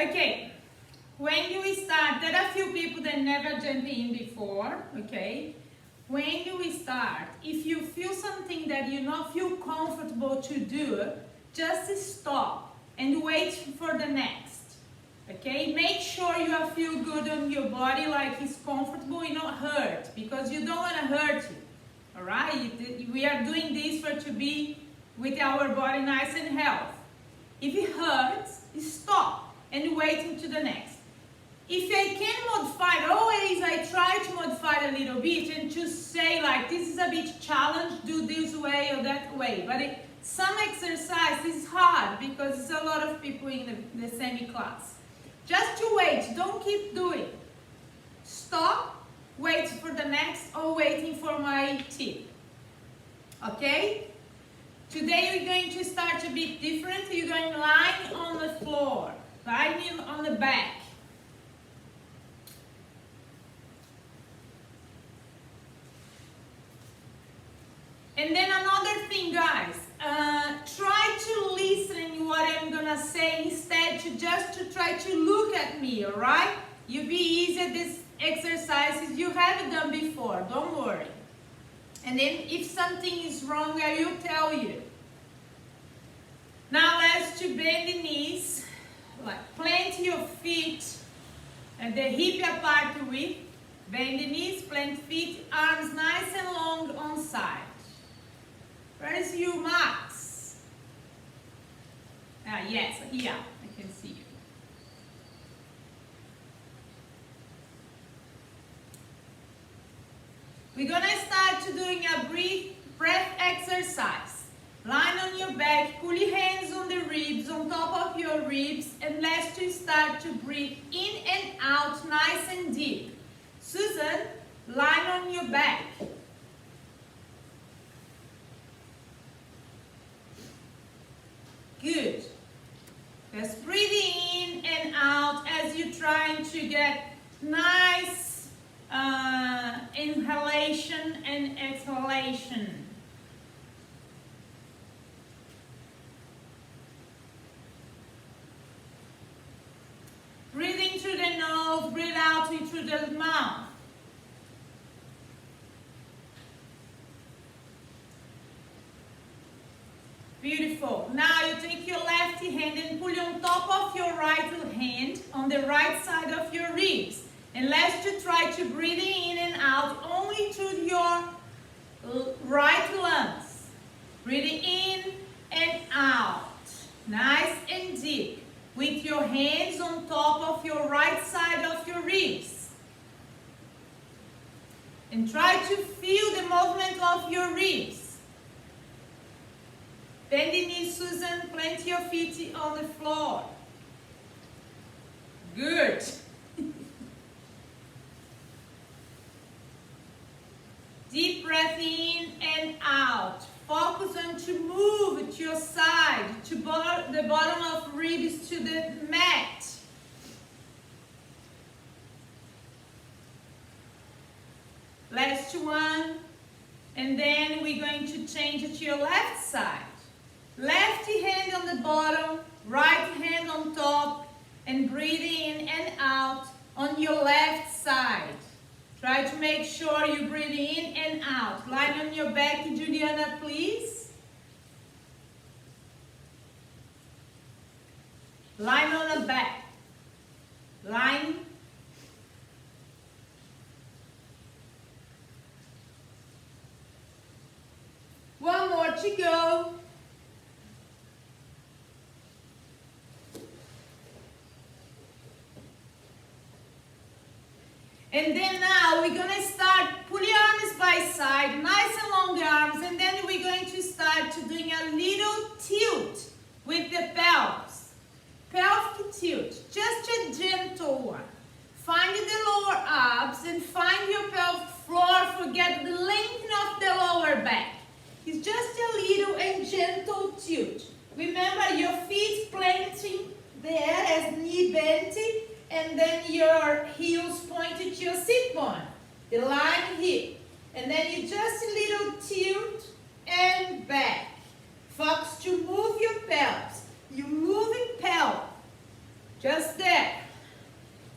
Okay, when you start, there are a few people that never jumped in before, okay? When you start, if you feel something that you not feel comfortable to do, just stop and wait for the next, okay? Make sure you feel good on your body, like it's comfortable and not hurt, because you don't want to hurt you, all right? We are doing this to be with our body nice and healthy. If it hurts, stop and wait until the next. If I can modify, always I try to modify a little bit and to say like, this is a bit challenge, do this way or that way. But some exercise is hard because there's a lot of people in the semi-class. Just to wait, don't keep doing. Stop, wait for the next or waiting for my tip. Okay? Today we're going to start a bit different. You're going to lie on the floor, lying on the back. And then another thing, guys, try to listen what I'm gonna say instead to try to look at me, all right? You'll be easy at these exercises you haven't done before, don't worry. And then if something is wrong, I will tell you. Now let's to bend the knees, like plant your feet at the hip apart width. Bend the knees, plant feet, arms nice and long on side. Where is you, Max? Ah, yes, here, I can see you. We're gonna start to doing a breath exercise. Lie on your back, pull your hands on the ribs, on top of your ribs, and let's just start to breathe in and out, nice and deep. Susan, lie on your back. Good. Just breathe in and out as you're trying to get nice inhalation and exhalation. Breathe in through the nose, breathe out through the mouth. Beautiful. Now you take your left hand and pull it on top of your right hand on the right side of your ribs. And let's just try to breathe in and out only through your right lungs. Breathe in and out. Nice and deep. With your hands on top of your right side of your ribs. And try to feel the movement of your ribs. Bend the knees, Susan. Plant your feet on the floor. Good. Deep breath in and out. Focus on to move to your side, to the bottom of ribs to the mat. Last one. And then we're going to change it to your left side. Left hand on the bottom, right hand on top, and breathe in and out on your left side. Try to make sure you breathe in and out. Lie on your back, Juliana, please. Lie on the back. Line. One more to go. And then now we're going to start, pull your arms by side, nice and long arms, and then we're going to start to doing a little tilt with the pelvis. Pelvic tilt, just a gentle one. Find the lower abs and find your pelvic floor, forget the length of the lower back. It's just a little and gentle tilt. Remember your feet planting there as knee bent, and then your heels pointed to your sit bone, the line hip. And then you just a little tilt and back. Focus to move your pelvis. You're moving pelvis. Just there.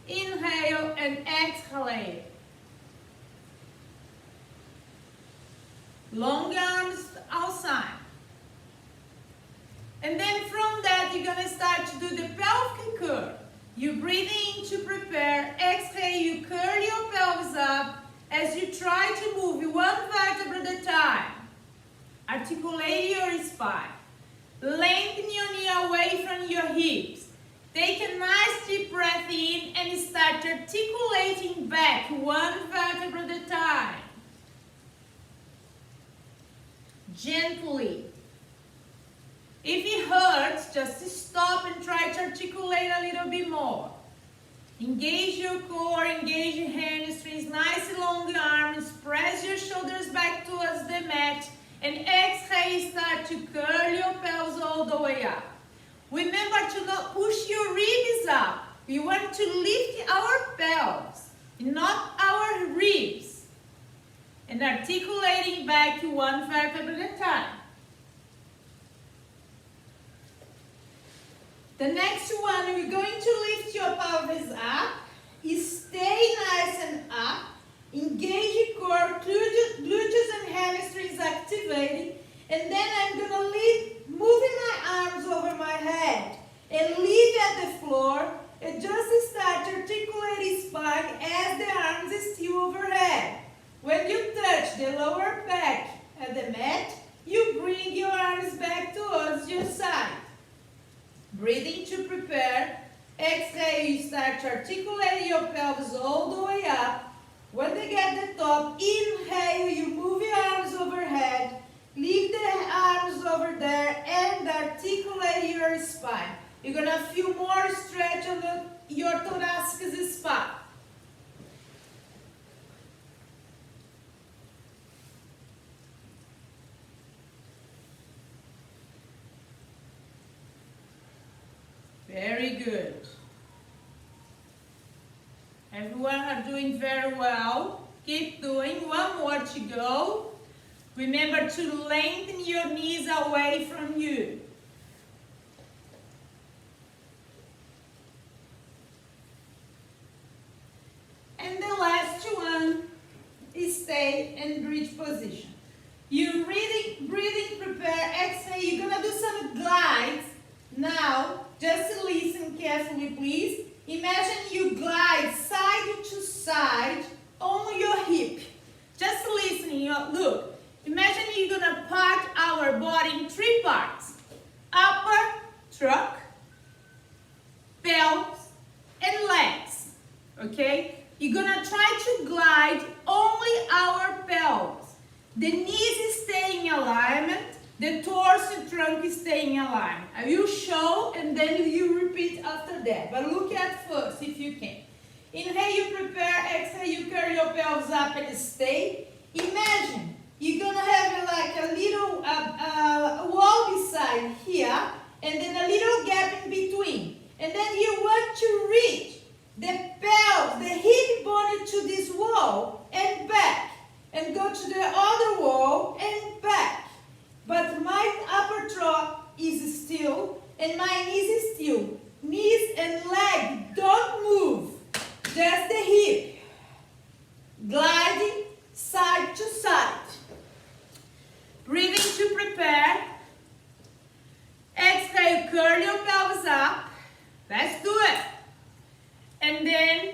Inhale and exhale. Long arms outside. And then from that, you're going to start to do the pelvic curl. You breathe in to prepare. Exhale, you curl your pelvis up as you try to move one vertebra at a time. Articulate your spine. Lengthen your knee away from your hips. Take a nice deep breath in and start articulating back one vertebra at a time. Gently. If it hurts, just stop and try to articulate a little bit more. Engage your core, engage your hamstrings, nice long arms, press your shoulders back towards the mat, and exhale, start to curl your pelvis all the way up. Remember to not push your ribs up. We want to lift our pelvis, not our ribs. And articulating back to one vertebra at a time. The next one, we're going to lift your pelvis up. Stay nice and up. Engage your core, gluteus and hamstrings activated. And then I'm going to leave, moving my arms over my head. And leave at the floor. And just start articulating spine as the arms are still overhead. When you touch the lower back at the mat, you bring your arms back towards your side. Breathing to prepare. Exhale, you start to articulate your pelvis all the way up. When they get the top, inhale, you move your arms overhead. Leave the arms over there and articulate your spine. You're going to feel more stretch on your thoracic spine. Very good. Everyone are doing very well. Keep doing. One more to go. Remember to lengthen your knees away from you. And the last one is stay in bridge position. You breathing, prepare, exhale. You're going to do some glides. Now, just listen carefully, please. Imagine you glide side to side on your hip. Just listening. Look. Imagine you're going to part our body in three parts. Upper trunk, pelvis, and legs. Okay? You're going to try to glide only our pelvis. The knees stay in alignment. The torso and trunk stay in alignment. I will show and then you repeat after that. But look at first if you can. Inhale, you prepare. Exhale, you curl your pelvis up and stay. Imagine you're going to have like a little wall beside here and then a little gap in between. And then you want to reach the pelvis, the hip bone to this wall and back. And go to the other wall and back. But my upper trunk is still and my knees is still. Knees and leg don't move. Just the hip. Gliding side to side. Breathing to prepare. Exhale, curl your pelvis up. Let's do it. And then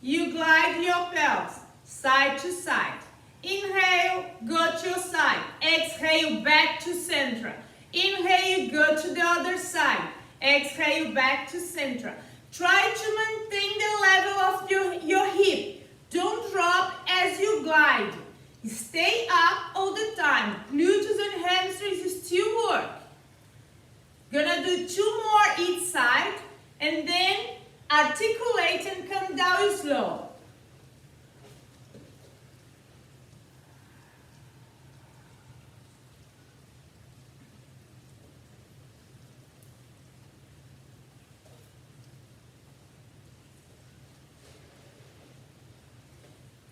you glide your pelvis side to side. Inhale, go to your side. Exhale, back to center. Inhale, go to the other side. Exhale, back to center. Try to maintain the level of your hip. Don't drop as you glide. Stay up all the time. Gluteus and hamstrings still work. Gonna do 2 more each side. And then articulate and come down slow.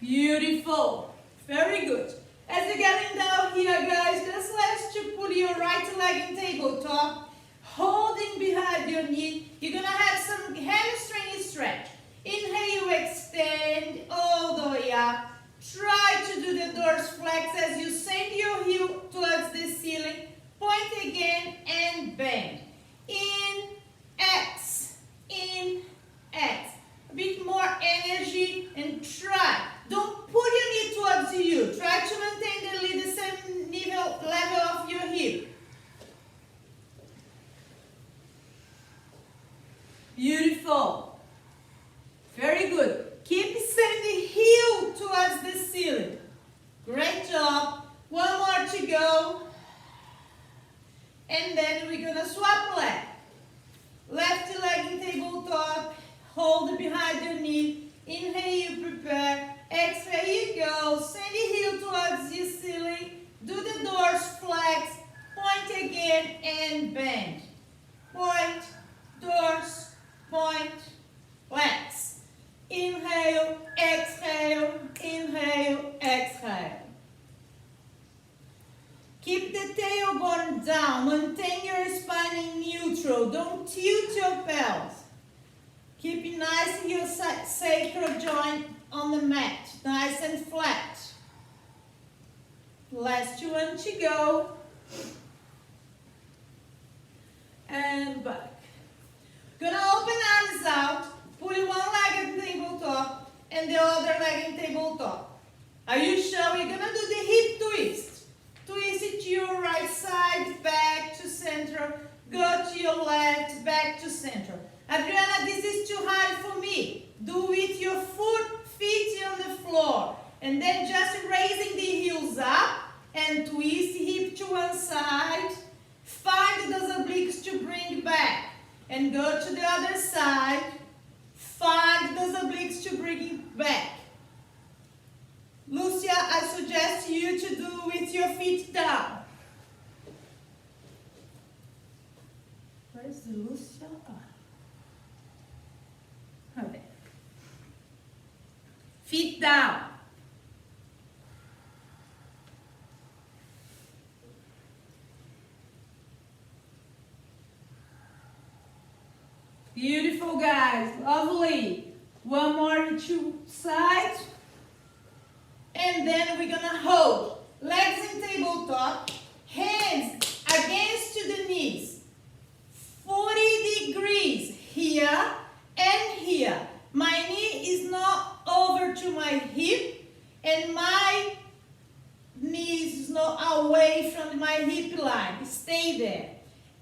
Beautiful. Very good. As you're getting down here, guys, just let's to put your right leg in tabletop, holding behind your knee. You're going to have some Beautiful. Very good. Keep sending heel towards the ceiling. Great job. One more to go. And then we're going to swap leg. Left leg in tabletop. Hold behind your knee. Inhale, you prepare. Exhale, you go. Send your heel towards the ceiling. Do the doors flex. Point again and bend. Point, doors, point, flex. Inhale, exhale, inhale, exhale. Keep the tailbone down. Maintain your spine in neutral. Don't tilt your pelvis. Keep nice your sacral joint on the mat. Nice and flat. Last one to go. And back. Gonna open arms out. Put one leg in tabletop and the other leg in tabletop. Are you sure? We're gonna do the hip twist. Twist it to your right side, back to center. Go to your left, back to center. Adriana, this is too hard for me. Do with your feet on the floor. And then just raising the heels up and twist hip to one side. Find those obliques to bring back. And go to the other side. Find those obliques to bring it back. Lucia, I suggest you to do with your feet down. Where is the Lucia? Okay. Feet down. Beautiful, guys. Lovely. One more to two sides. And then we're gonna hold. Legs in tabletop. Hands against the knees. 40 degrees here and here. My knee is not over to my hip. And my knee is not away from my hip line. Stay there.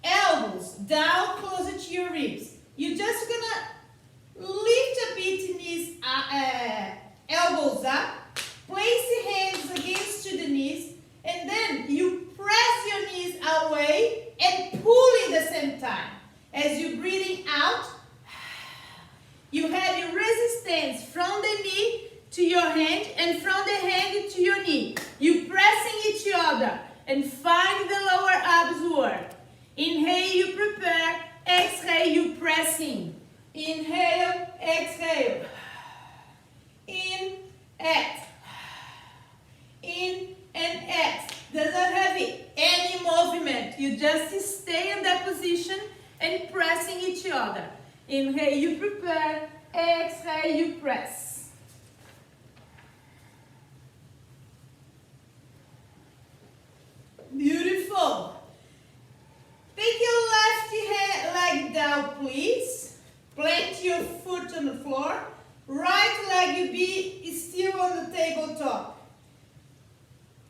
Elbows down closer to your ribs. You're just gonna lift a bit knees, elbows up. Place your hands against the knees. And then you press your knees away and pull at the same time. As you're breathing out, you have your resistance from the knee to your hand and from the hand to your knee. You pressing each other and find the lower abs work. Inhale, you prepare. Exhale, you pressing. Inhale, exhale. In, exhale. In and exhale. Doesn't have any movement. You just stay in that position and pressing each other. Inhale, you prepare. Exhale, you press. Beautiful. Take your left leg down, please. Plant your foot on the floor. Right leg be still on the tabletop.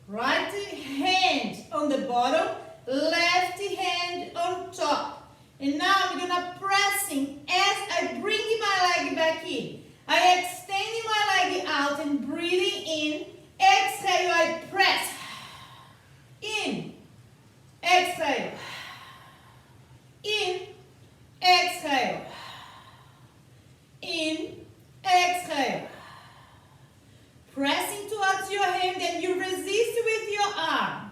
Right hand on the bottom, left hand on top. And now I'm gonna pressing as I bring my leg back in. I extend my leg out and breathing in. Exhale, I press. In. Exhale. In. Exhale. In. Exhale. Pressing towards your hand and you resist with your arm.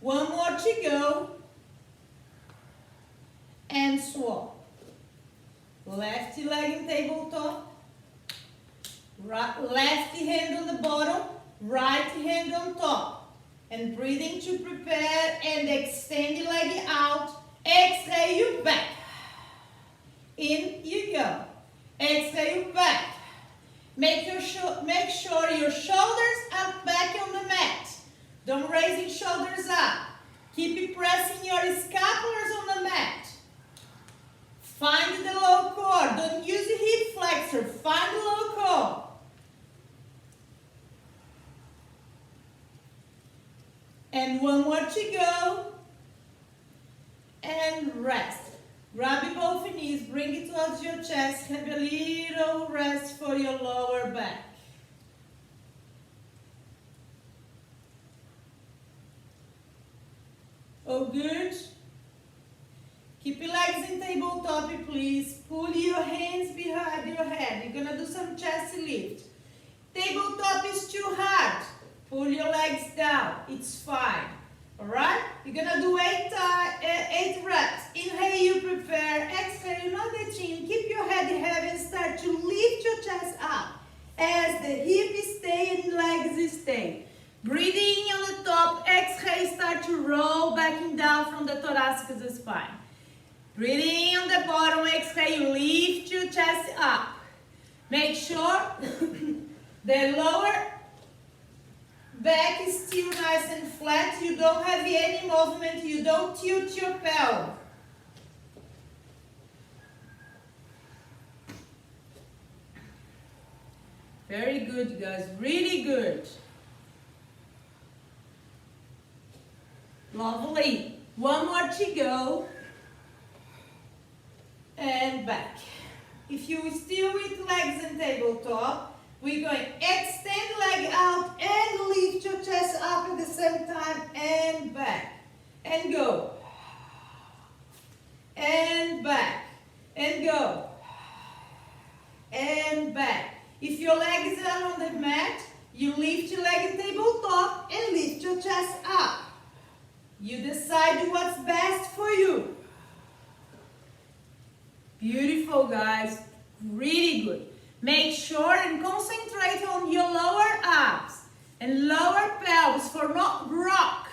One more to go. And swap. Left leg in tabletop. Left hand on the bottom. Right hand on top. And breathing to prepare and extend the leg out. Exhale, you back. In you go. Exhale, back. Make sure your shoulders are back on the mat. Don't raise your shoulders up. Keep pressing your scapulars on the mat. Find the low core. Don't use the hip flexor. Find the low core. And one more to go. rest. Grab your both knees, bring it towards your chest, have a little rest for your lower back. Oh, good. Keep your legs in tabletop, please. Pull your hands behind your head. You're gonna do some chest lift. Tabletop is too hard. Pull your legs down. It's fine. Alright? You're gonna do 8 reps. Inhale, you prepare. Exhale, not the chin. Keep your head heavy and start to lift your chest up as the hips stay and legs stay. Breathing on the top. Exhale, start to roll back and down from the thoracic spine. Breathing on the bottom. Exhale, you lift your chest up. Make sure the lower back is still nice and flat. You don't have any movement. You don't tilt your pelvis. Very good, guys. Really good. Lovely. One more to go. And back. If you still with legs and tabletop, we're going to extend leg out and lift your chest up at the same time and back. And go. And back. And go. And back. If your legs are on the mat, you lift your leg in tabletop and lift your chest up. You decide what's best for you. Beautiful, guys. Really good. Make sure and concentrate on your lower abs and lower pelvis for not rock.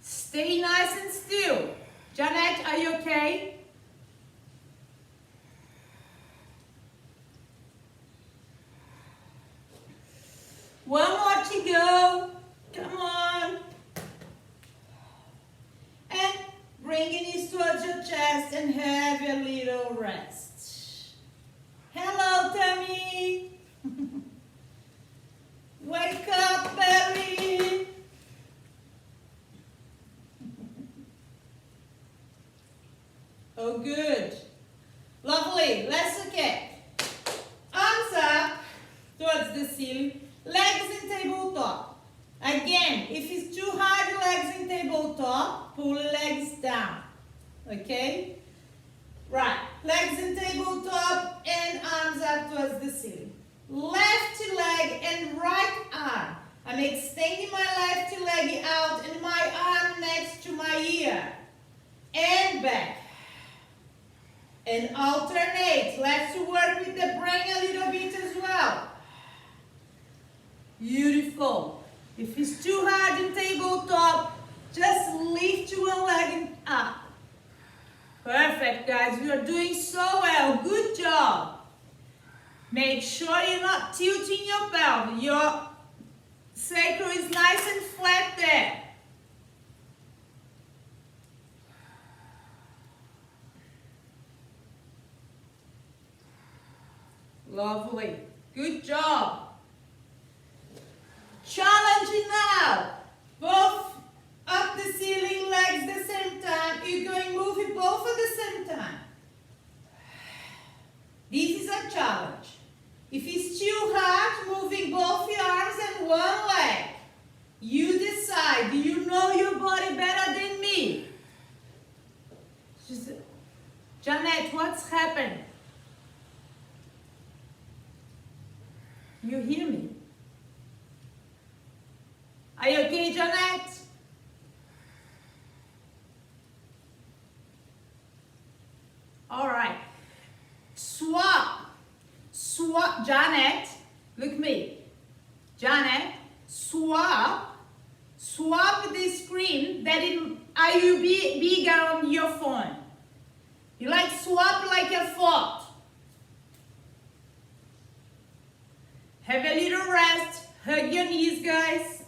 Stay nice and still. Janet, are you okay? One more to go. Come on. And bring your knees towards your chest and have a little rest. Hello, Tammy. Wake up, baby. Oh, good. Lovely. Let's okay. Arms up towards the ceiling. Legs in tabletop. Again, if it's too hard, legs in tabletop, pull legs down. Okay? Right. Legs in tabletop and arms up towards the ceiling. Left leg and right arm. I'm extending my left leg out and my arm next to my ear. And back. And alternate. Let's work with the brain a little bit as well. Beautiful. If it's too hard in tabletop, just lift one leg up. Perfect, guys. You are doing so well. Good job. Make sure you're not tilting your pelvis. Your sacrum is nice and flat there. Lovely. Good job. Challenge now. Both up the ceiling, legs the same time. You're going to move it both at the same time. This is a challenge. If it's too hard, moving both your arms and one leg. You decide. You know your body better than me. Janet, what's happened? You hear me? Are you okay, Janet? All right. Swap. Janet, look at me. Janet, swap the screen that are you bigger on your phone. You like swap like a photo. Have a little rest. Hug your knees, guys.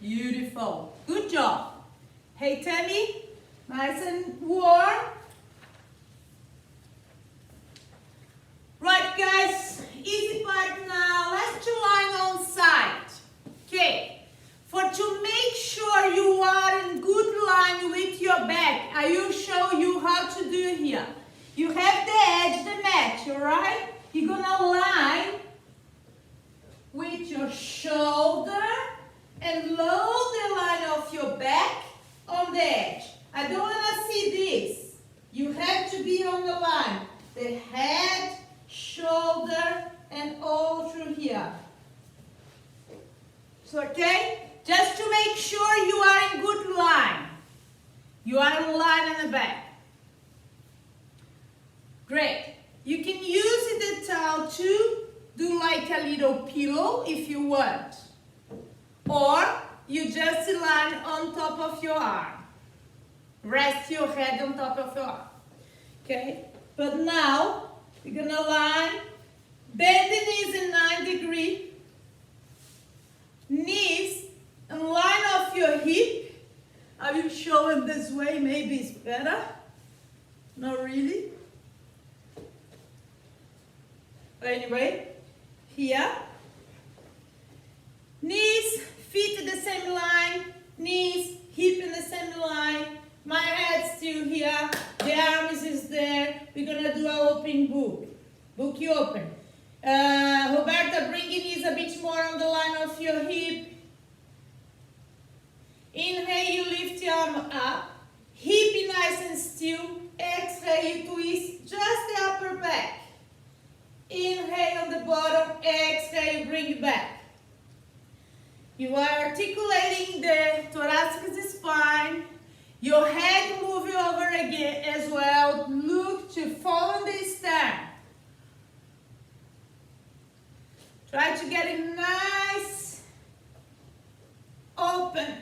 Beautiful. Good job. Hey, Tammy. Nice and warm. Right, guys. Easy part now. Let's do line on side. Okay. To make sure you are in good line with your back, are you right? You're gonna line with your shoulder and load the line of your back on the edge. I don't wanna see this. You have to be on the line. The head, shoulder, and all through here. So, okay? Just to make sure you are in good line. You are in line in the back. Great. You can use the towel to do like a little pillow if you want. Or you just line on top of your arm. Rest your head on top of your arm. Okay? But now, you're gonna line, bend the knees in 90 degrees. Knees and line off your hip. I will show it this way, maybe it's better. Not really. But anyway, here. Knees, feet in the same line. Knees, hip in the same line. My head's still here. The arms is there. We're gonna do an open book. Book you open. Roberta, bring your knees a bit more on the line of your hip. Inhale, you lift your arm up. Hip nice and still. Exhale, you twist just the upper back. Inhale on the bottom. Exhale, you bring it back. You are articulating the thoracic spine. Your head moving over again as well. Look to follow the stern. Try to get it nice, open.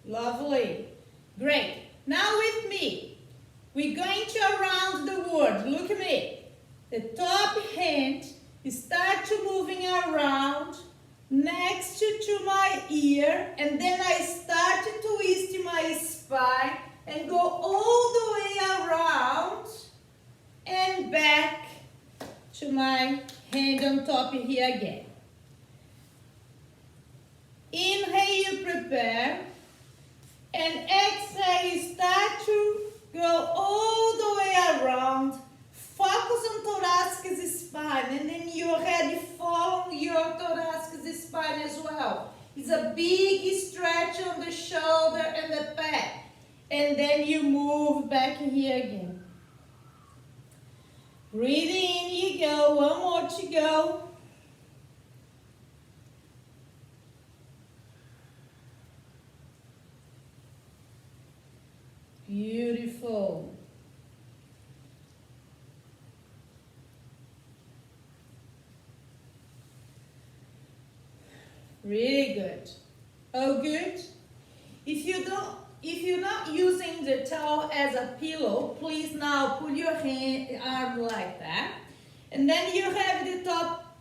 Lovely. Great. Now with me, we're going to around the word. Look at me. The top hand, you start to moving around next to my ear, and then I start to twist my spine and go all the way around and back to my hand on top here again. Inhale, you prepare, and exhale, you start to go all the way around. Focus on thoracic spine, and then your head follow your thoracic spine as well. It's a big stretch on the shoulder and the back. And then you move back here again. Breathe in, you go. One more to go. Beautiful. Really good. Oh, good. If you're not using the towel as a pillow, please now put your arm like that. And then you have the top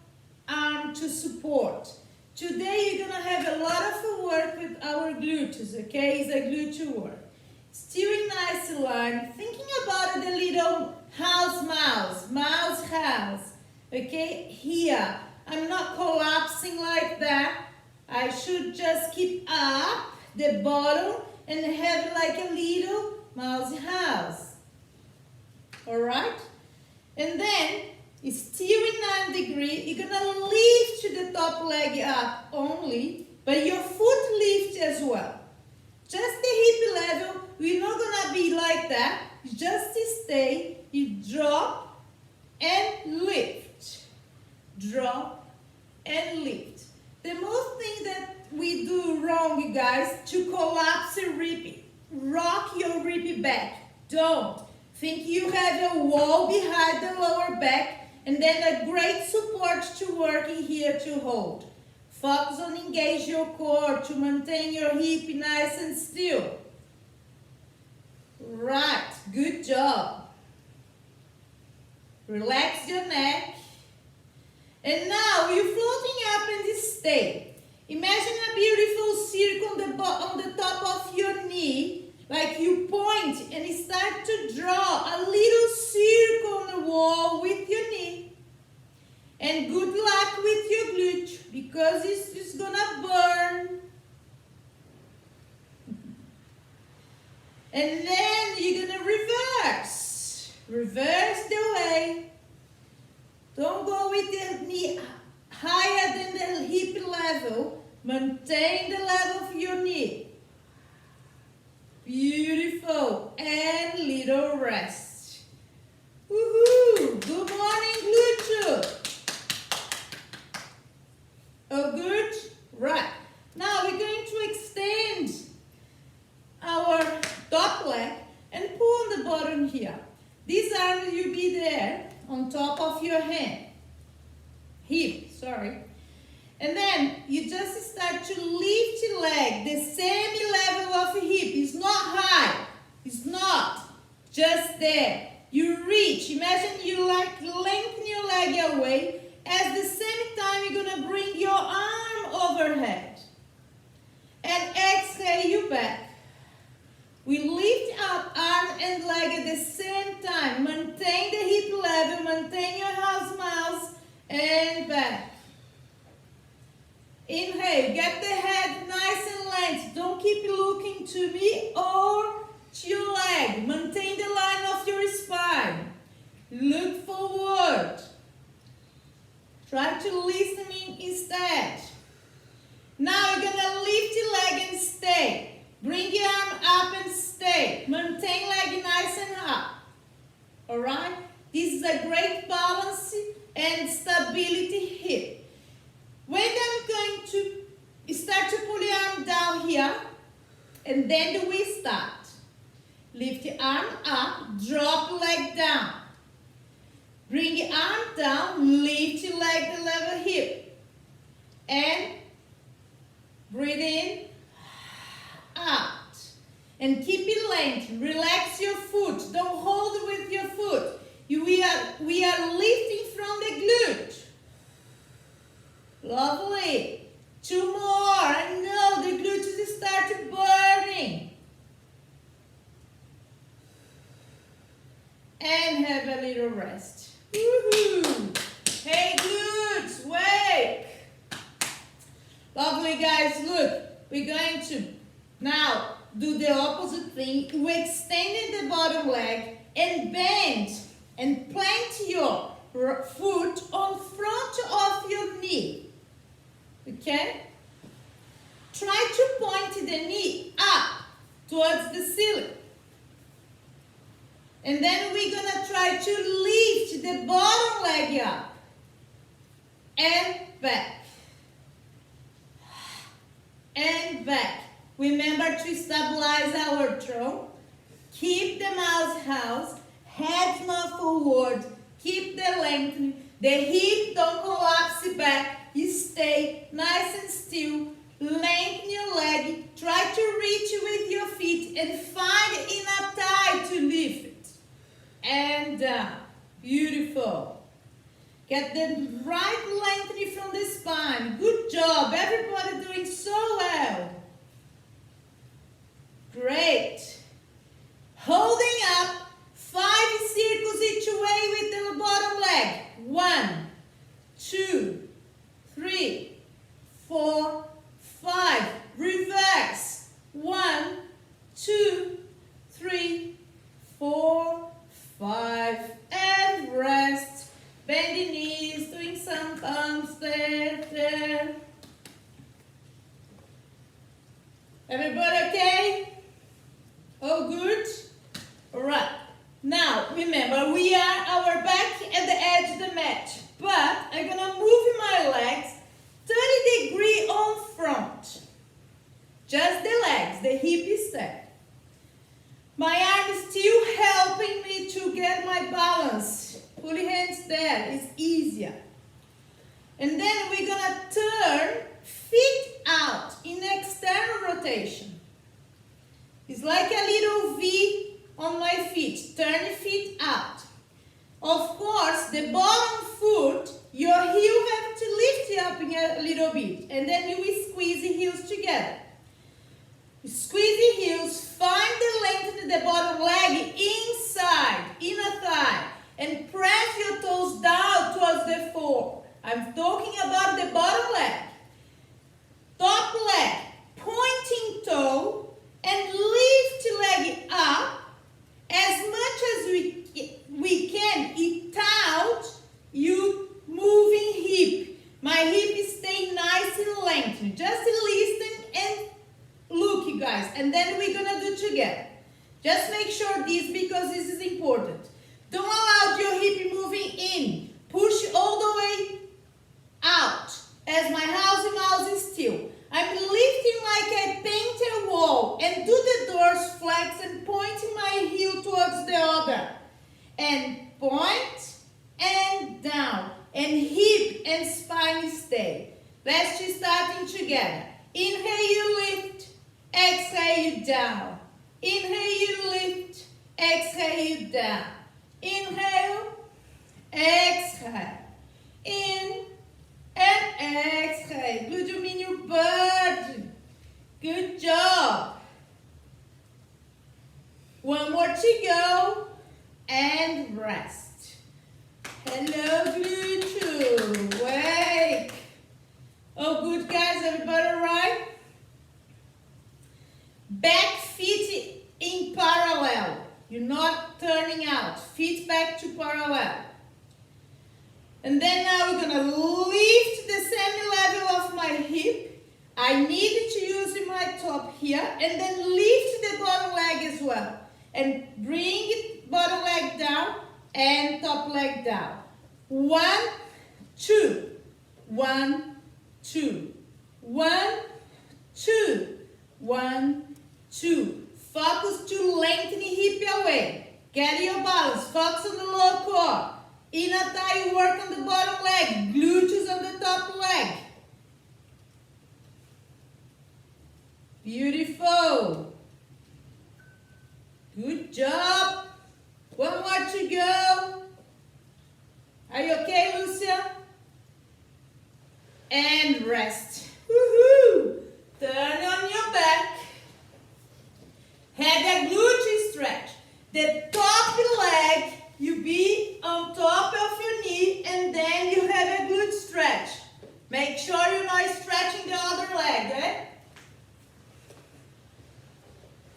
arm to support. Today you're going to have a lot of work with our glutes, okay? It's a glute work. Steering nice line. Thinking about the little mouse house, okay? Here, I'm not collapsing like that. I should just keep up the bottom and have like a little mouse house. Alright? And then, steering 90 degrees, you're gonna lift the top leg up only, but your foot lift as well. Just the hip level, we're not gonna be like that. Just stay, you drop and lift. Drop and lift. The most thing that we do wrong, you guys, to collapse your rib. Rock your rib back. Don't. Think you have a wall behind the lower back and then a great support to work in here to hold. Focus on engage your core to maintain your hip nice and still. Right. Good job. Relax your neck. And now you're floating up and stay. Imagine a beautiful circle on the top of your knee, like you point and start to draw a little circle on the wall with your knee. And good luck with your glute, because it's gonna burn. And then you're gonna reverse. Reverse the leg. Don't go with the knee higher than the hip level. Maintain the level of your knee. Beautiful. And little rest. Woohoo! Good morning, glute. Oh, good. Right. Now we're going to extend our top leg and pull on the bottom here. This arm will be there on top of your hip, sorry. And then you just start to lift your leg, the same level of hip. It's not high, it's not just there. You reach, imagine you like lengthen your leg away. At the same time, you're gonna bring your arm overhead. And exhale you back. We lift up arm and leg at the same time. Maintain the hip level, maintain your house mouse, and back. Inhale, get the head nice and length. Don't keep looking to me or to your leg. Maintain the line of your spine. Look forward. Try to listen instead. Now you're gonna lift your leg and stay. Bring your arm up and stay. Maintain leg nice and up. Alright? This is a great balance and stability hip. When I'm going to start to pull your arm down here, and then we start. Lift your arm up, drop leg down. Bring your arm down, lift your leg to level hip. And breathe in, out. And keep it length. Relax your foot. Don't hold with your foot. We are lifting from the glute. Lovely. 2 more. I know the glutes start burning. And have a little rest. Woohoo! Hey glutes, wake! Lovely guys, look. We're going to now do the opposite thing. We extended the bottom leg and bend and plant your foot on front of your knee. Okay? Try to point the knee up towards the ceiling. And then we're gonna try to lift the bottom leg up and back. And back. Remember to stabilize our throat. Keep the mouse house. Head not forward. Keep the length. The hip don't collapse back. You stay nice and still. Lengthen your leg. Try to reach with your feet and find enough thigh to lift it. And down. Beautiful. Get the right lengthening from the spine. Good job. Everybody doing so well. Great. Holding up 5 circles each way with the bottom leg. 1, 2, 3, 4, 5. Reverse. 1, 2, 3, 4, 5. And rest. Bend the knees, doing some thumbs there. Everybody okay? Oh, good? Alright. Now, remember, we are our back at the edge of the mat. But I'm going to move my legs 30 degrees on front. Just the legs, the hip is there. My arm is still helping me to get my balance. Pull your hands there, it's easier. And then we're going to turn feet out in external rotation. It's like a little V on my feet. Turn your feet out. Of course, the bottom foot, your heel have to lift you up in a little bit. And then you will squeeze the heels together. Squeeze the heels, find the length of the bottom leg inside, inner thigh. And press your toes down towards the floor. I'm talking about the bottom leg. Top leg, pointing toe, and lift leg up. Just listen and look, you guys, and then we're gonna do together. Just make sure this, because this is important. Don't allow your hip moving in. Push all the way out as my house mouse is still. I'm lifting like I paint a wall and do the doors flex and pointing my heel towards the other. And point and down. And hip and spine stay. Let's just starting together. Inhale, you lift. Exhale, you down. Inhale, you lift. Exhale, you down. Inhale. Exhale. In and exhale. Good, you mean your bird. Good job. One more to go. And rest. Hello, Gluteus. Wake. Oh, good, guys. Everybody all right? Back feet in parallel. You're not turning out. Feet back to parallel. And then now we're going to lift the same level of my hip. I need to use my top here. And then lift the bottom leg as well. And bring it, bottom leg down and top leg down. 1, 2. 1, 2. 1, 2. 1, 2. Focus to lengthen hip away. Get your balance. Focus on the lower core. Inner thigh, work on the bottom leg. Gluteus on the top leg. Beautiful. Good job. One more to go. Are you okay, Lucia? And rest. Woohoo! Turn on your back. Have a glute stretch. The top leg, you be on top of your knee, and then you have a glute stretch. Make sure you're not stretching the other leg, eh?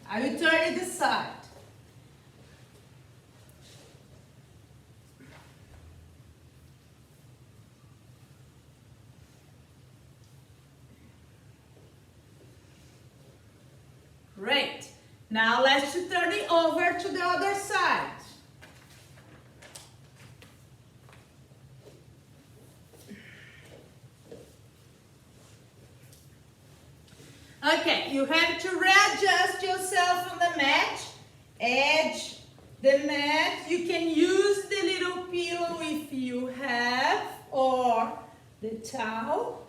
I will turn it aside. Great. Now let's turn it over to the other side. Okay, you have to readjust yourself on the mat. Edge the mat. You can use the little pillow if you have, or the towel.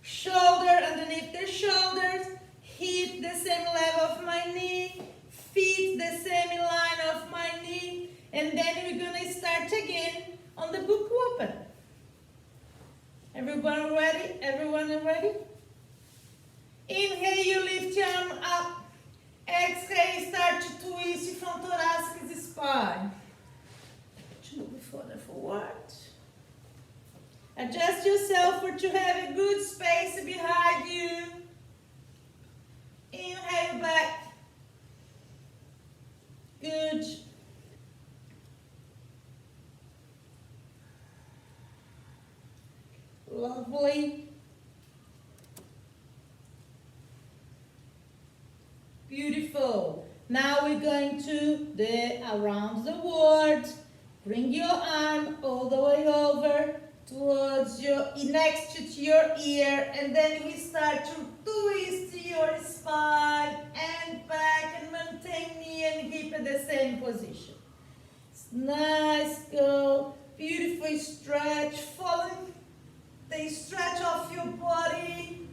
Shoulder underneath the shoulders. Hip the same level of my knee, feet the same line of my knee, and then we're going to start again on the book open. Everyone ready? Everyone ready? Inhale, you lift your arm up. Exhale, start to twist from thoracic spine. To move further forward. Adjust yourself to have a good space behind you. Inhale back. Good. Lovely. Beautiful. Now we're going to the around the world. Bring your arm all the way over towards your, next to your ear, and then we start to twist your spine and back and maintain knee and hip in the same position. Nice, go. Beautiful stretch, following the stretch of your body.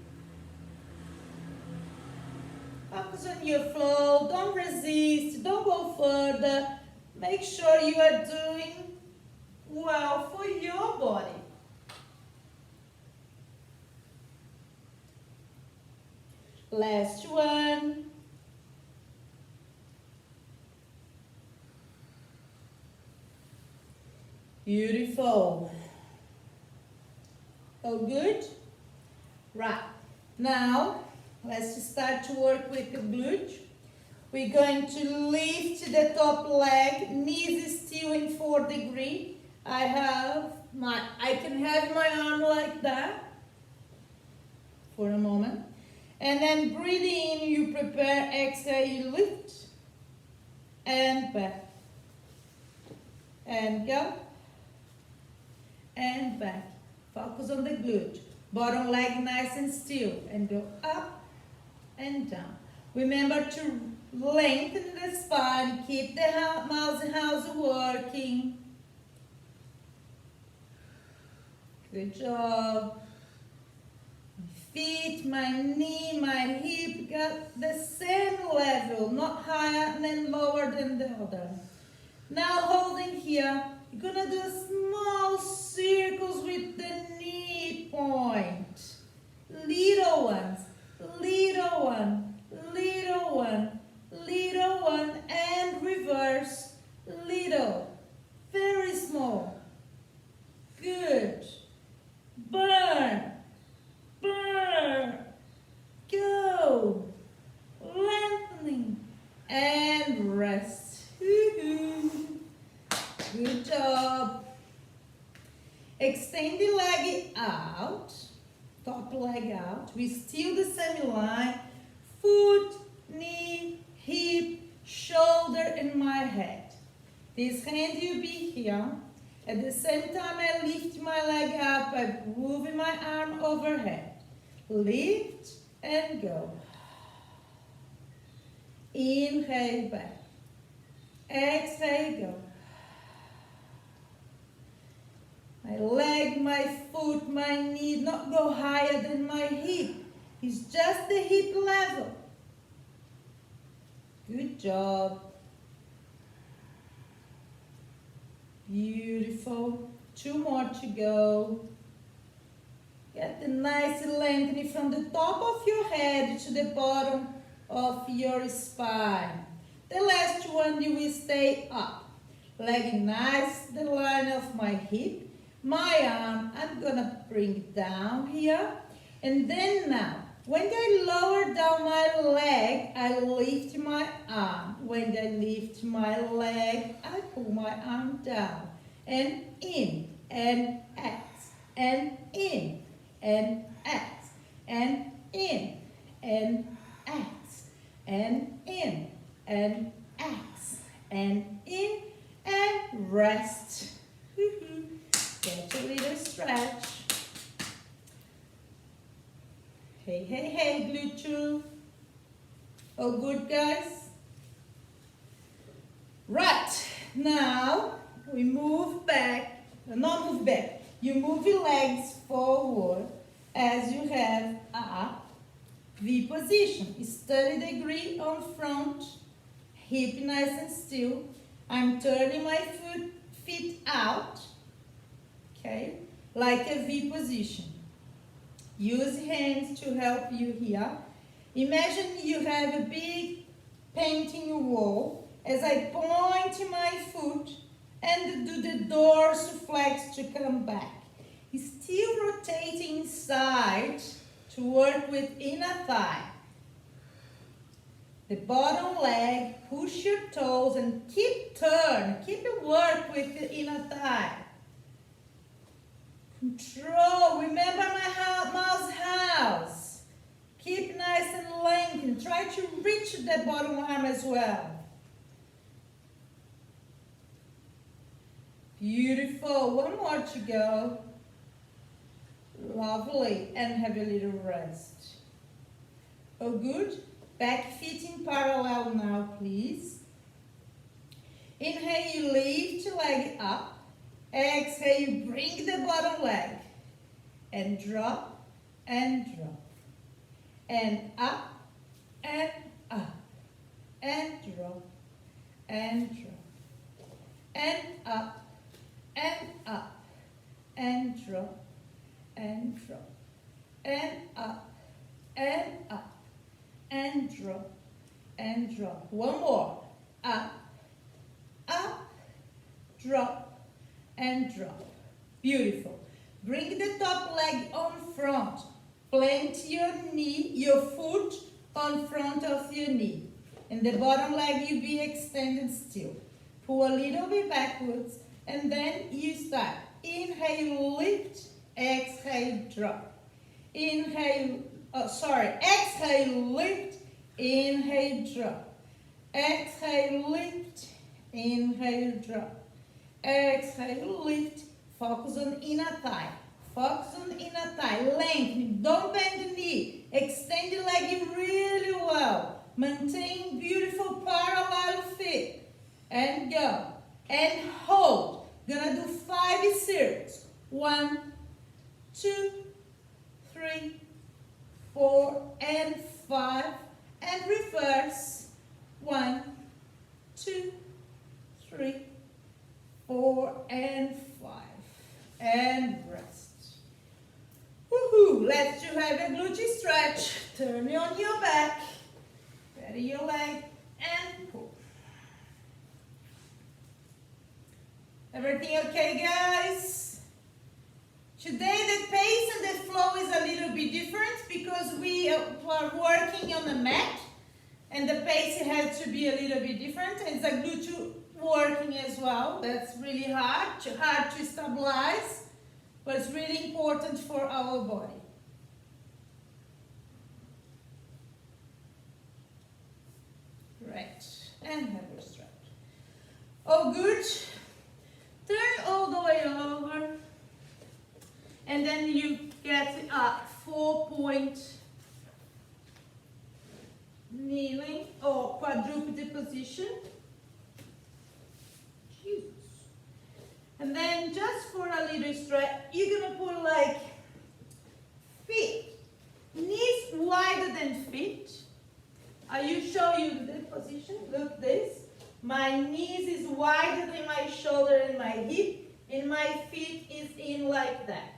Focus on your flow, don't resist, don't go further. Make sure you are doing well for your body. Last one. Beautiful. Oh, good? Right. Now, let's start to work with the glute. We're going to lift the top leg, knees still in 4 degrees. I can have my arm like that. for a moment. And then breathe in, you prepare, exhale, you lift. And back. And go. And back. Focus on the glute. Bottom leg nice and still. And go up and down. Remember to lengthen the spine. Keep the mouse and house working. Good job. Feet, my knee, my hip got the same level. Not higher and then lower than the other. Now holding here. You're gonna do small circles with the knee point. Little ones, little one, little one, little one, and reverse. Little, very small. Good. Burn, burn. Go. Lengthening and rest. Good job. Extend the leg out, top leg out. We still the same line. Foot, knee, hip, shoulder, and my head. This hand will be here. At the same time, I lift my leg up by moving my arm overhead. Lift and go. Inhale back. Exhale, go. My leg, my foot, my knee not go higher than my hip. It's just the hip level. Good job. Beautiful. 2 more to go. Get the nice lengthening from the top of your head to the bottom of your spine. The last one, you will stay up. Leg nice, the line of my hip. My arm, I'm gonna bring it down here. And then now, when I lower down my leg, I lift my arm. When I lift my leg, I pull my arm down. And in, and out, and in, and out, and in, and out, and in, and out, and in, and rest. Get a little stretch. Hey, hey, hey, glute. Oh, good, guys. Right, now we move back. Not move back. You move your legs forward as you have a V position. It's 30 degrees on front, hip nice and still. I'm turning my feet out. Okay, like a V position. Use hands to help you here. Imagine you have a big painting wall as I point my foot and do the dorsiflex to come back. Still rotating inside to work with inner thigh. The bottom leg, push your toes and keep work with the inner thigh. Control, remember my mouse house. Keep nice and lengthened. Try to reach the bottom arm as well. Beautiful, 1 more to go. Lovely, and have a little rest. Oh, good. Back feet in parallel now, please. Inhale, you lift your leg up. Exhale, you bring the bottom leg and drop and drop and up and up and drop and drop and up and up and drop and drop and up and up and drop and drop. 1 more. Up, up, drop, and drop. Beautiful. Bring the top leg on front. Plant your knee, your foot on front of your knee. And the bottom leg you be extended still. Pull a little bit backwards and then you start. Inhale, lift. Exhale, drop. Inhale, exhale, lift, inhale, drop. Exhale, lift, inhale, drop. Exhale, lift, focus on inner thigh. Focus on inner thigh, lengthen, don't bend the knee. Extend the leg really well. Maintain beautiful parallel feet. And go. And hold. Gonna do 5 circles. 1, 2, 3, 4, and 5. And reverse. 1, 2, 3, 4, and 5. And rest. Woohoo! Let's do have a glute stretch. Turn me on your back. Carry your leg and pull. Everything okay, guys? Today the pace and the flow is a little bit different because we are working on the mat and the pace has to be a little bit different. It's a glute working as well. That's really hard to stabilize, but it's really important for our body. Right, and have your stretch. Oh, good. Turn all the way over, and then you get a 4-point kneeling or quadruped position. And then just for a little stretch, you're gonna put like feet, knees wider than feet. I will show you the position. Look this. My knees is wider than my shoulder and my hip, and my feet is in like that.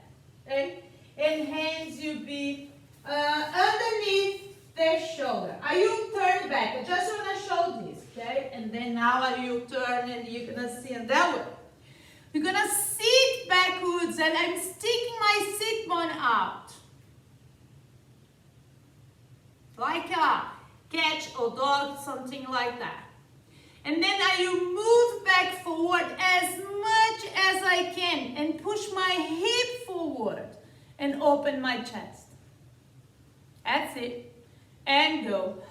Okay? And hands will be underneath the shoulder. I will turn back. I just wanna show this, okay? And then now I will turn, and you're gonna see it that way. We're gonna sit backwards, and I'm sticking my sit bone out. Like a catch or dog, something like that. And then I will move back forward as much as I can and push my hip forward and open my chest. That's it. And go.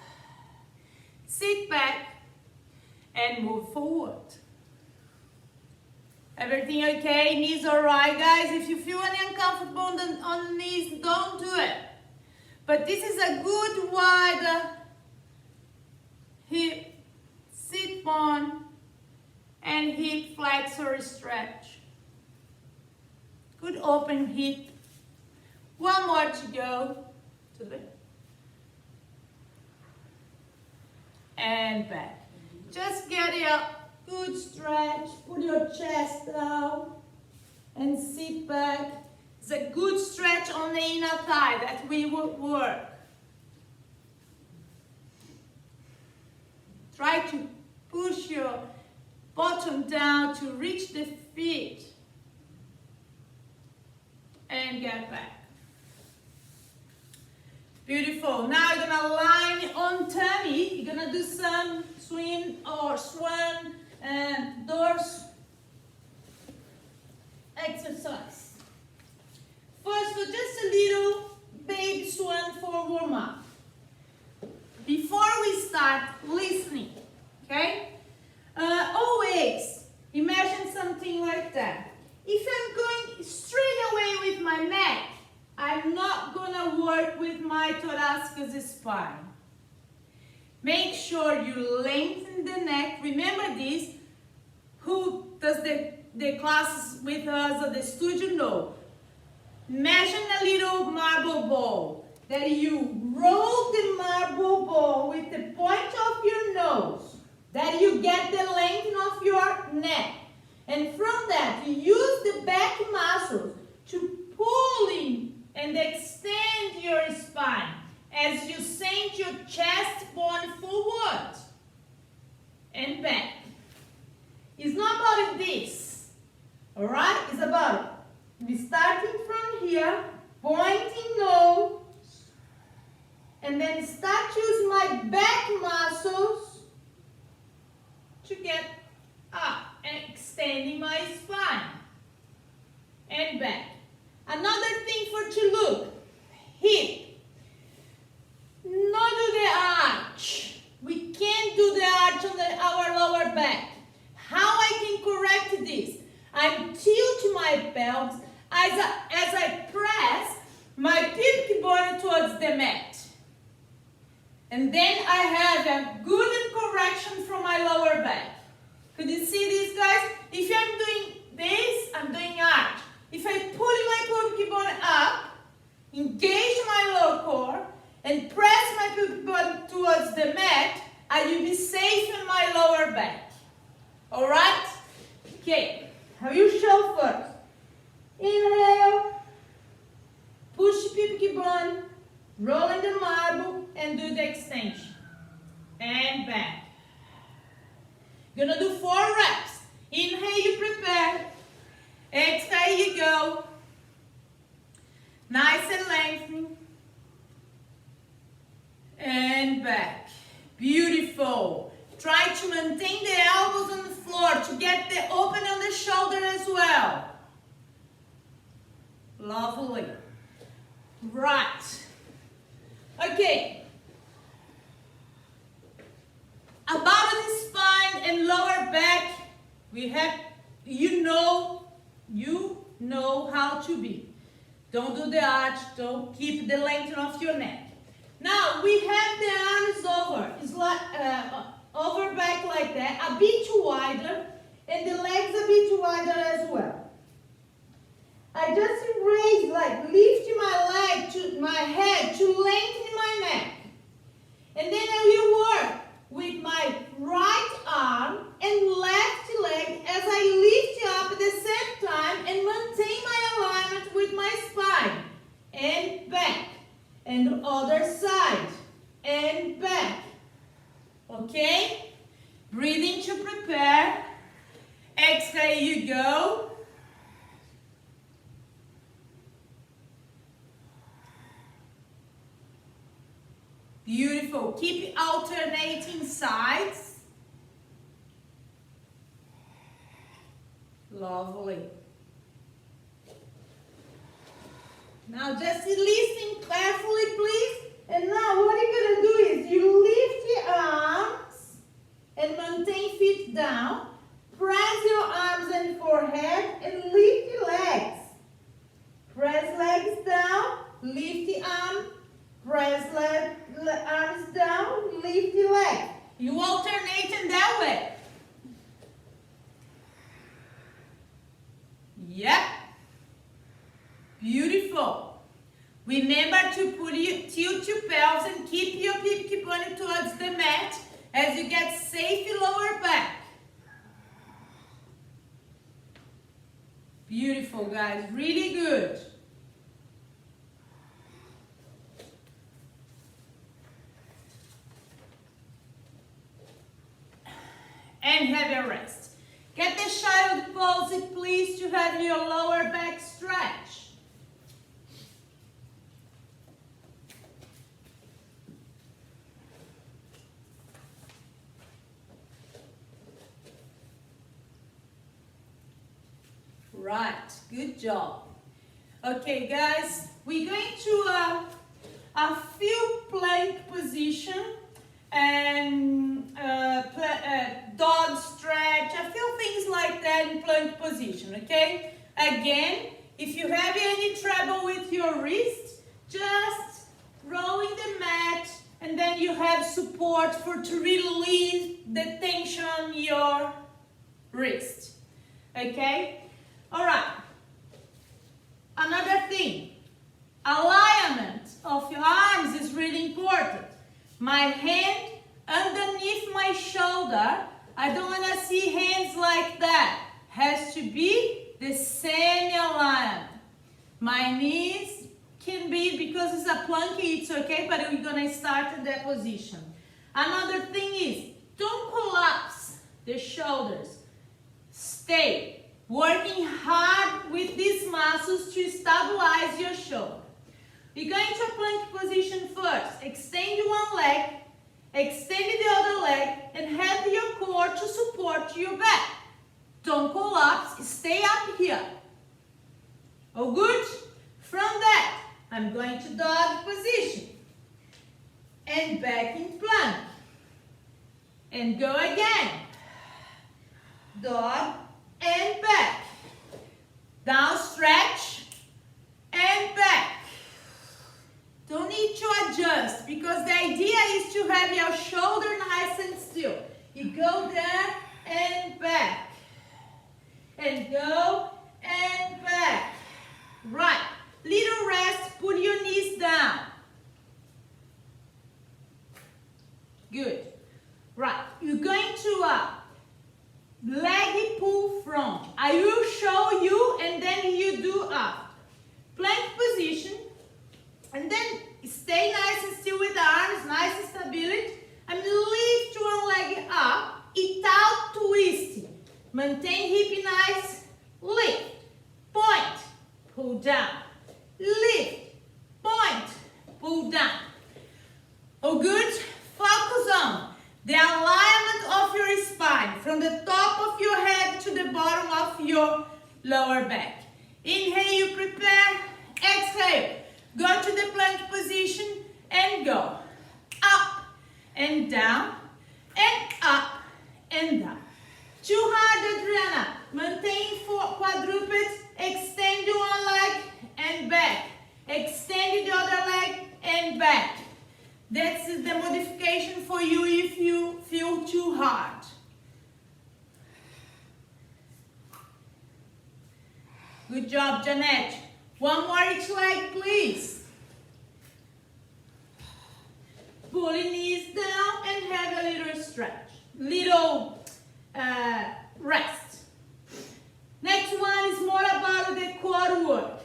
Sit back and move forward. Everything okay? Knees alright, guys? If you feel any uncomfortable on the knees, don't do it. But this is a good wide hip, sit bone, and hip flexor stretch. Good open hip. One more to go. To the and back. Just get it up. Good stretch. Put your chest down and sit back. It's a good stretch on the inner thigh that we will work. Try to push your bottom down to reach the feet and get back. Beautiful. Now you're gonna line on tummy. You're gonna do some swing or swan and doors exercise. First, so just a little baby swan for warm up. Before we start listening, okay? Always imagine something like that. If I'm going straight away with my neck, I'm not gonna work with my thoracic spine. Make sure you lengthen the neck. Remember this, who does the classes with us at the studio know. Imagine a little marble ball that you roll the marble ball with the point of your nose, that you get the length of your neck. And from that, you use the back muscles to pull in and extend your spine as you send your chest bone forward and back. It's not about this, all right? It's about me starting from here, pointing nose, and then start using my back muscles to get up and extending my spine and back. Another thing for to look, hip. lower back. How I can correct this? I tilt my pelvis as I press my pubic bone towards the mat. And then I have a good correction from my lower back. Could you see this, guys? If I'm doing this, I'm doing arch. If I pull my pubic bone up, engage my lower core, and press my pubic bone towards the mat, I will be safe in my lower back. Alright? Okay. I will show first. Inhale. Push pubic bone. Roll in the marble and do the extension. And back. Gonna do 4 reps. Inhale, you prepare. Exhale, you go. Nice and lengthening. And back. Beautiful. Try to maintain the elbows on the floor to get the open on the shoulder as well. Lovely. Right. Okay. About the spine and lower back, we have, you know how to be. Don't do the arch, don't keep the length of your neck. Now we have the arms over. It's like over back like that, a bit wider, and the legs a bit wider as well. I just raise, like lift my head to lengthen my neck. And then I will work with my right arm and left leg as I lift up at the same time and maintain my alignment with my spine. And back. And the other side. And back. Okay? Breathing to prepare. Exhale, you go. Beautiful. Keep alternating sides. Lovely. Now just listen carefully, please. And now what you're going to do is you lift your arms and maintain feet down. Press your arms and forehead and lift your legs. Press legs down, lift the arm. Press arms down, lift your leg. You alternate in that way. Yep. Beautiful. Remember to tilt your pelvis and keep your pubic bone towards the mat as you get safe lower back. Beautiful, guys. Really good. And have a rest. Get the child pose, please, to have your lower back stretch. Right, good job. Okay, guys, we're going to a few plank position and dog stretch, a few things like that in plank position, okay? Again, if you have any trouble with your wrist, just rolling the mat and then you have support to release the tension on your wrist, okay? All right. Another thing, alignment of your arms is really important. My hand underneath my shoulder, I don't want to see hands like that. Has to be the same alignment. My knees can be, because it's a plank, it's okay, but we're going to start in that position. Another thing is, don't collapse the shoulders. Stay. Working hard with these muscles to stabilize your shoulder. We're going to a plank position first. Extend one leg, extend the other leg, and have your core to support your back. Don't collapse, stay up here. Oh, good? From that, I'm going to dog position. And back in plank. And go again. dog, and back. Down, stretch, and back. Don't need to adjust because the idea is to have your shoulder nice and still. You go there and back. And go and back. Right. Little rest, put your knees down. Good. Right. You're going to leg pull front. I will show you and then you do up. Plank position. And then stay nice and still with the arms, nice stability. And lift one leg up, without twisting. Maintain hip nice, lift, point, pull down. Lift, point, pull down. Oh good? Focus on the alignment of your spine from the top of your head to the bottom of your lower back. Inhale, you prepare. Exhale. Go to the plank position and go up and down and up and down. Too hard, Adriana. Maintain quadrupeds. Extend one leg and back. Extend the other leg and back. That's the modification for you if you feel too hard. Good job, Janet. One more each leg, please. Pulling knees down and have a little stretch. Little rest. Next one is more about the core work.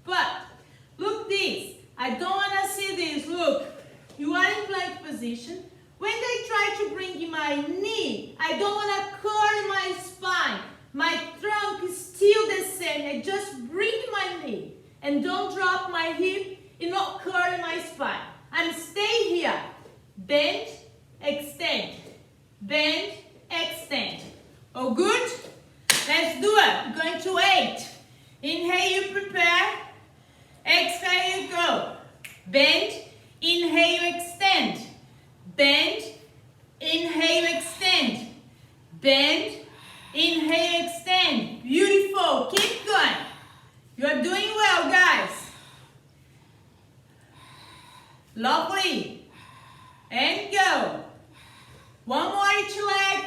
But look this. I don't want to see this. Look. You are in plank position. When they try to bring my knee, I don't want to curl my spine. My trunk is still the same. I just bring my knee and don't drop my hip and not curl my spine. I'm stay here. Bend, extend. Bend, extend. Oh, good? Let's do it. I'm going to 8. Inhale, you prepare. Exhale, you go. Bend. Inhale, extend. Bend. Inhale, extend. Bend. Inhale, extend. Beautiful. Keep going. You are doing well, guys. Lovely. And go. One more each leg.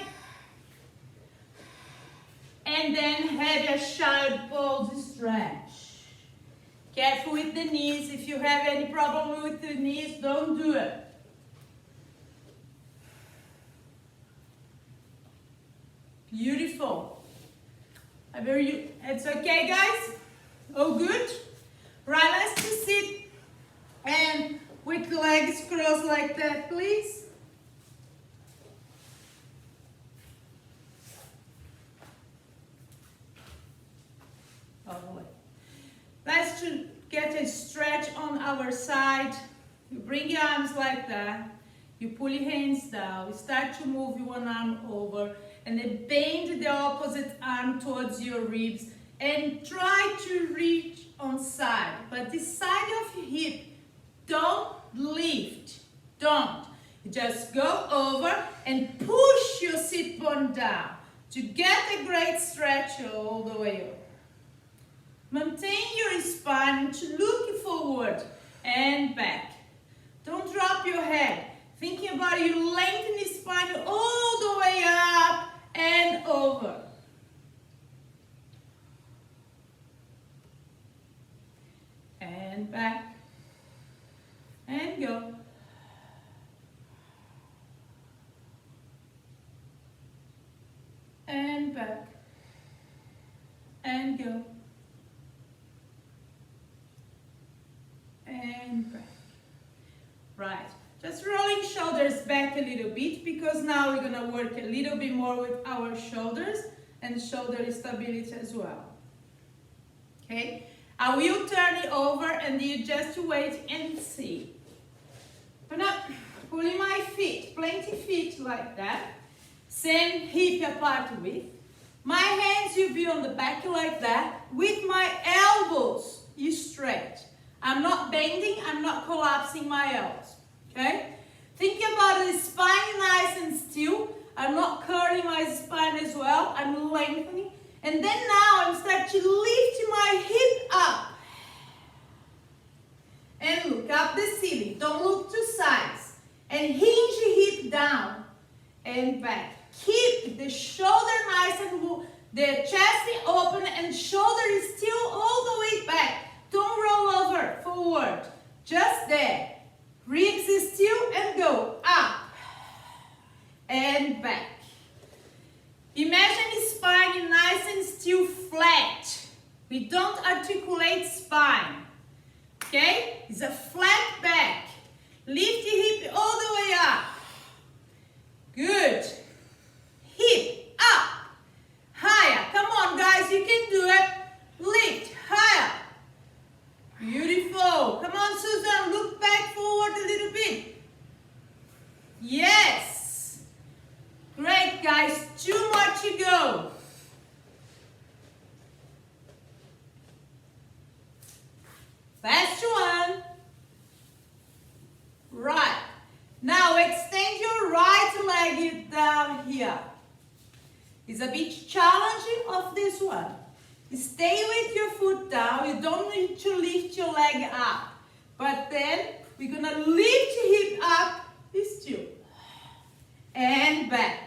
And then have your child pose stretch. Careful with the knees. If you have any problem with the knees, don't do it. Beautiful. It's okay, guys? Oh, good? Right, let's just sit and with legs crossed like that, please. Let's get a stretch on our side. You bring your arms like that. You pull your hands down. You start to move one arm over. And then bend the opposite arm towards your ribs. And try to reach on side. But the side of your hip, don't lift. Don't. You just go over and push your sit bone down to get a great stretch all the way up. Maintain your spine to look forward and back. Don't drop your head. Thinking about you lengthen the spine all the way up and over. And back. And go. And back. And go. And back. Right. Just rolling shoulders back a little bit because now we're going to work a little bit more with our shoulders and shoulder stability as well. Okay. I will turn it over and you just wait and see. I'm not pulling my feet, plenty feet like that. Same hip apart width. My hands will be on the back like that. With my elbows, you straight. I'm not bending, I'm not collapsing my elbows. Okay? Think about the spine nice and still. I'm not curling my spine as well. I'm And then now I'm start to lift my hip up. And look up the ceiling. Don't look to sides. And hinge your hip down and back. Keep the shoulder nice and the chest open and shoulder is still all the way back. Don't roll over forward. Just there. Ribs is still and go up and back. Imagine spine nice and still flat. We don't articulate spine. Okay? It's a flat back. Lift your hip all the way up. Good. Hip up. Higher. Come on, guys. You can do it. Lift. Higher. Beautiful. Come on, Susan. Look back forward a little bit. Yes. Great, guys. 2 more to go. Last one. Right. Now extend your right leg down here. It's a bit challenging of this one. Stay with your foot down. You don't need to lift your leg up. But then we're going to lift your hip up. Still. And back.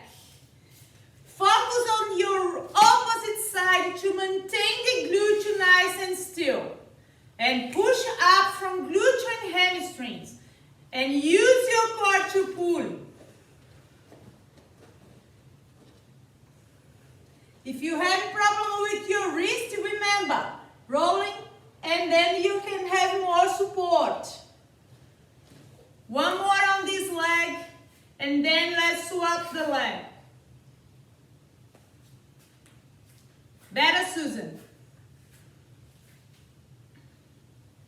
Focus on your opposite side to maintain the glute nice and still. And push up from glute and hamstrings. And use your core to pull. If you have a problem with your wrist, remember, rolling, and then you can have more support. One more on this leg, and then let's swap the leg. Better, Susan.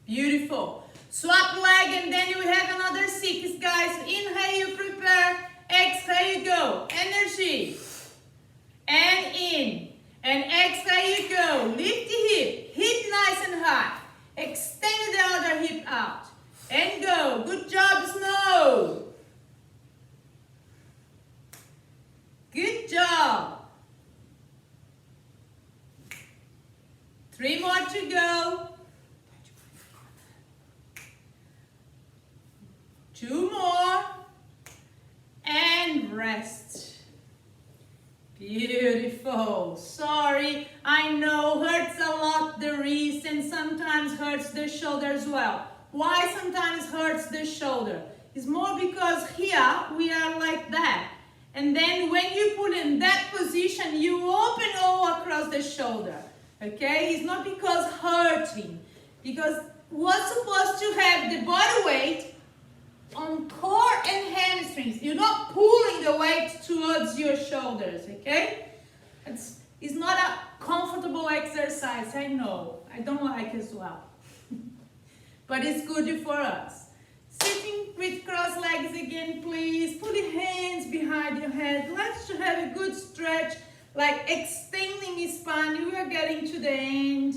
Beautiful. Swap leg, and then you have another 6, guys. Inhale, you prepare. Exhale, you go. Energy. And in. And exhale, you go. Lift the hip. Hip nice and high. Extend the other hip out. And go. Good job, Snow. Good job. 3 more to go. 2 more. And rest. Beautiful. Sorry, I know hurts a lot the wrist and sometimes hurts the shoulder as well. Why sometimes hurts the shoulder? It's more because here we are like that. And then when you put in that position, you open all across the shoulder. Okay? It's not because hurting. Because what's supposed to have the body weight on core and hamstrings. You're not pulling the weight towards your shoulders, okay? It's not a comfortable exercise, I know. I don't like it as well. But it's good for us. Sitting with cross legs again, please. Put your hands behind your head. Let's have a good stretch, like extending the spine. We are getting to the end.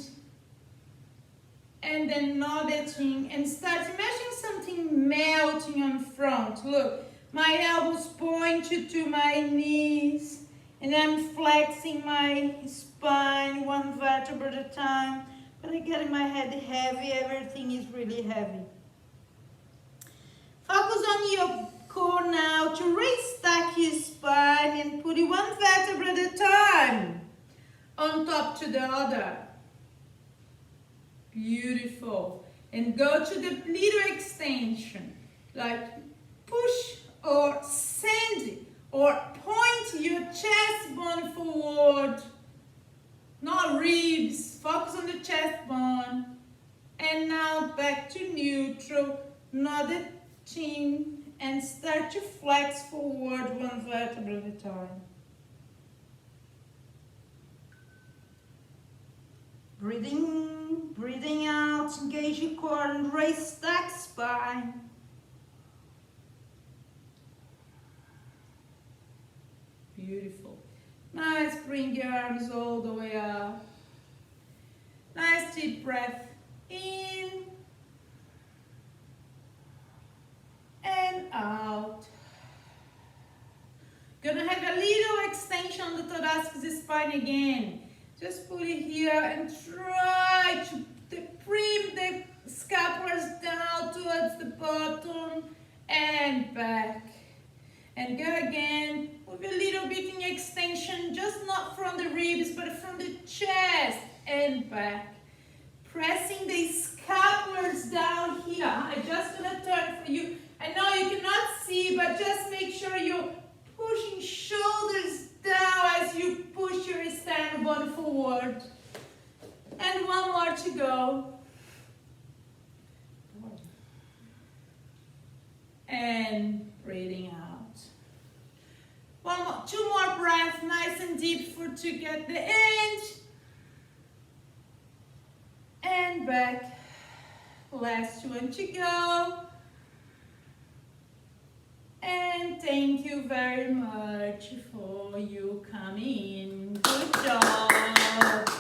And then nodding and start imagining something melting on front. Look, my elbows pointed to my knees and I'm flexing my spine 1 vertebra at a time. But I get my head heavy, everything is really heavy. Focus on your core now to restack your spine and put it 1 vertebra at a time on top to the other. Beautiful. And go to the little extension, like push or send or point your chest bone forward, not ribs. Focus on the chest bone. And now back to neutral, nod the chin and start to flex forward 1 vertebra at a time. Breathing out, engage your core and raise stack spine. Beautiful. Nice, bring your arms all the way up. Nice deep breath in and out. Gonna have a little extension on the thoracic spine again. Just put it here and try to bring the scapulars down towards the bottom and back. And go again with a little bit in extension, just not from the ribs, but from the chest and back. Pressing the scapulars down here. I'm just gonna turn for you. I know you cannot see, but just make sure you're pushing shoulders down as you push your sternum forward. And one more to go. And breathing out. One more, two more breaths, nice and deep to get the end. And back. Last one to go. And thank you very much for you coming. Good job.